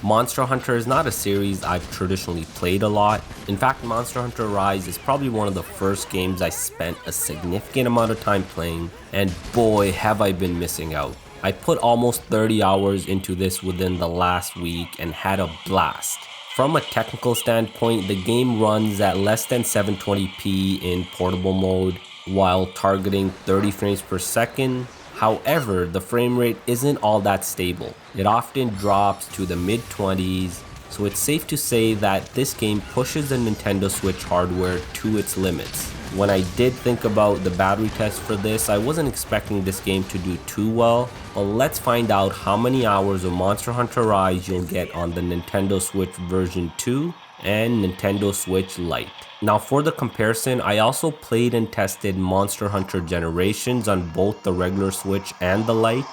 Monster Hunter is not a series I've traditionally played a lot. In fact, Monster Hunter Rise is probably one of the first games I spent a significant amount of time playing, and boy have I been missing out. I put almost 30 hours into this within the last week and had a blast. From a technical standpoint, the game runs at less than 720p in portable mode while targeting 30 frames per second. However, the frame rate isn't all that stable. It often drops to the mid-20s, so it's safe to say that this game pushes the Nintendo Switch hardware to its limits. When I did think about the battery test for this, I wasn't expecting this game to do too well, but let's find out how many hours of Monster Hunter Rise you'll get on the Nintendo Switch version 2 and Nintendo Switch Lite. Now for the comparison, I also played and tested Monster Hunter Generations on both the regular Switch and the Lite.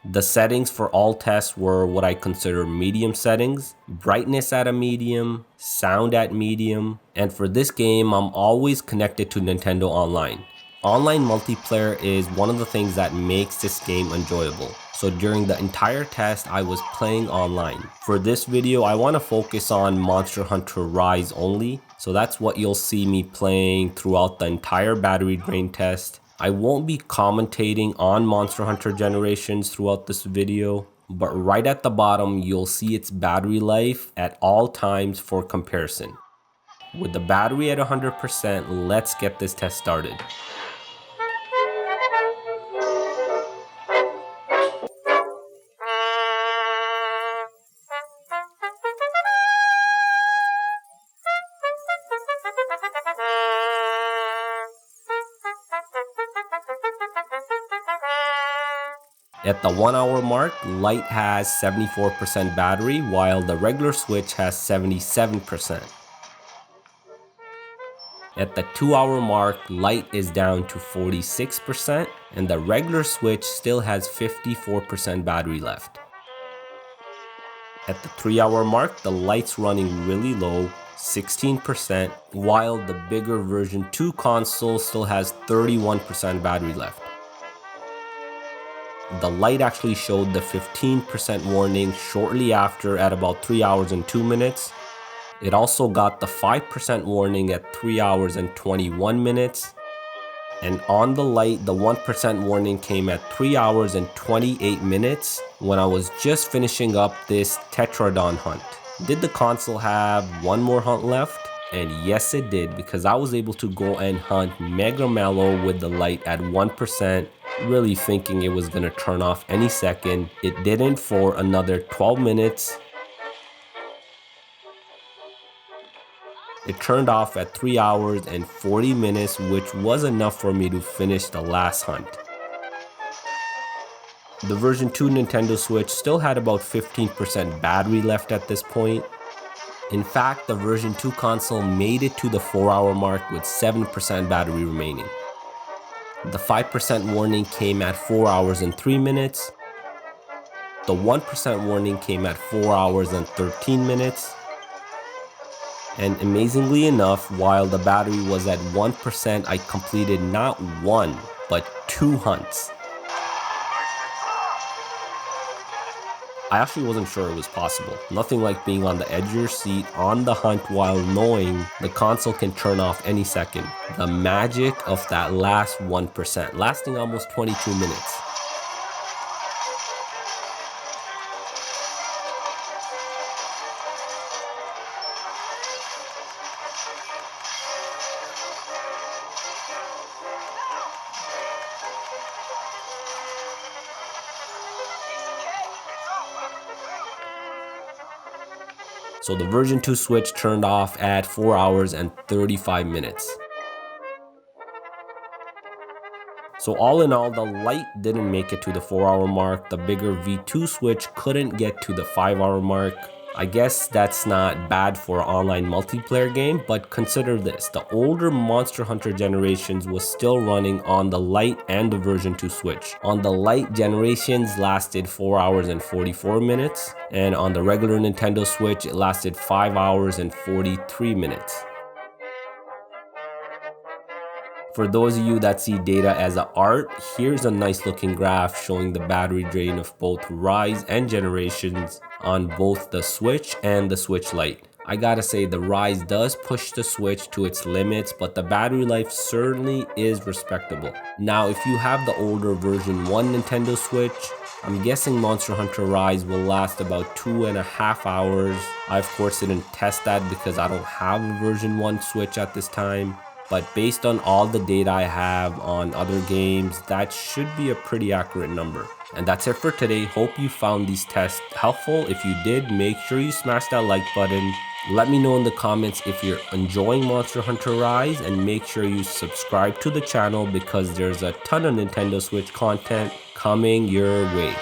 The settings for all tests were what I consider medium settings, brightness at a medium, sound at medium, and for this game I'm always connected to Nintendo Online. Online multiplayer is one of the things that makes this game enjoyable. So during the entire test, I was playing online. For this video, I want to focus on Monster Hunter Rise only. So that's what you'll see me playing throughout the entire battery drain test. I won't be commentating on Monster Hunter Generations throughout this video, but right at the bottom, you'll see its battery life at all times for comparison. With the battery at 100%, let's get this test started. At the 1 hour mark, Lite has 74% battery, while the regular Switch has 77%. At the 2 hour mark, Lite is down to 46%, and the regular Switch still has 54% battery left. At the 3 hour mark, the Lite's running really low, 16%, while the bigger version 2 console still has 31% battery left. The Lite actually showed the 15% warning shortly after at about 3 hours and 2 minutes. It also got the 5% warning at 3 hours and 21 minutes. And on the Lite, the 1% warning came at 3 hours and 28 minutes when I was just finishing up this Tetradon hunt. Did the console have one more hunt left? And yes it did, because I was able to go and hunt Mega Mallow with the Lite at 1%, really thinking it was gonna turn off any second. It didn't for another 12 minutes. It turned off at 3 hours and 40 minutes, which was enough for me to finish the last hunt. The version 2 Nintendo Switch still had about 15% battery left at this point. In fact, the version 2 console made it to the 4 hour mark with 7% battery remaining. The 5% warning came at 4 hours and 3 minutes. The 1% warning came at 4 hours and 13 minutes. And amazingly enough, while the battery was at 1%, I completed not one, but 2 hunts. I actually wasn't sure it was possible. Nothing like being on the edge of your seat on the hunt while knowing the console can turn off any second. The magic of that last 1%, lasting almost 22 minutes. So the version 2 Switch turned off at 4 hours and 35 minutes. So all in all, the Lite didn't make it to the 4 hour mark. The bigger V2 Switch couldn't get to the 5 hour mark. I guess that's not bad for an online multiplayer game, but consider this. The older Monster Hunter Generations was still running on the Lite and the version 2 Switch. On the Lite, Generations lasted 4 hours and 44 minutes, and on the regular Nintendo Switch, it lasted 5 hours and 43 minutes. For those of you that see data as a art, here's a nice looking graph showing the battery drain of both Rise and Generations on both the Switch and the Switch Lite. I gotta say, the Rise does push the Switch to its limits, but the battery life certainly is respectable. Now, if you have the older version 1 Nintendo Switch, I'm guessing Monster Hunter Rise will last about 2.5 hours. I of course didn't test that because I don't have a version 1 Switch at this time. But based on all the data I have on other games, that should be a pretty accurate number. And that's it for today. Hope you found these tests helpful. If you did, make sure you smash that like button. Let me know in the comments if you're enjoying Monster Hunter Rise, and make sure you subscribe to the channel because there's a ton of Nintendo Switch content coming your way.